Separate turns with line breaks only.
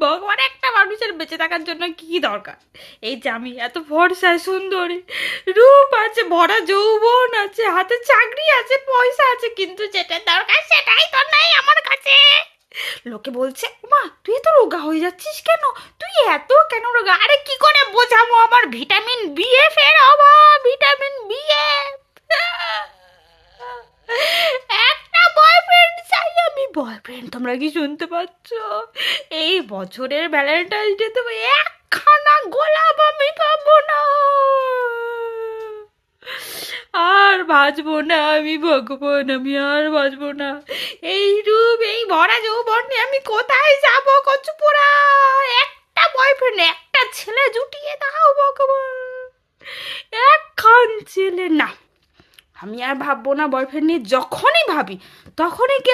ভগবান একটা মানুষের বেঁচে থাকার জন্য কি দরকার? এই যে আমি এত ফর্সা সুন্দরী, রূপ আছে, ভরা যৌবন আছে, হাতে চাকরি আছে, পয়সা আছে, কিন্তু যেটা দরকার সেটাই তো নাই আমার কাছে। লোকে বলছে, মা তুই তো রোগা হয়ে যাচ্ছিস কেন, তুই এত কেন রোগা? আরে কি করে বোঝাবো আমার ভিটামিন BF এর অভাব, ভিটামিন BF। একটা বয়ফ্রেন্ড চাই আমি। বয়ফ্রেন্ড তোমরা কি শুনতে পাচ্ছ? এই বছরের ভ্যালেন্টাইন ডে তো একখানা গোলাপ আমি পাবো না, আর বাঁচবো না আমি। ভগবান, আমি আর বাঁচবো না। এই রূপ, এই ভরা যৌবন নিয়ে আমি কোথায় যাব? কচুপোড়া, একটা বয়ফ্রেন্ড, একটা ছেলে জুটিয়ে দাও ভগবান, একখান ছেলে না। আমি আর ভাববো না বয়ফ্রেন্ড নিয়ে। যখনই ভাবি তখনই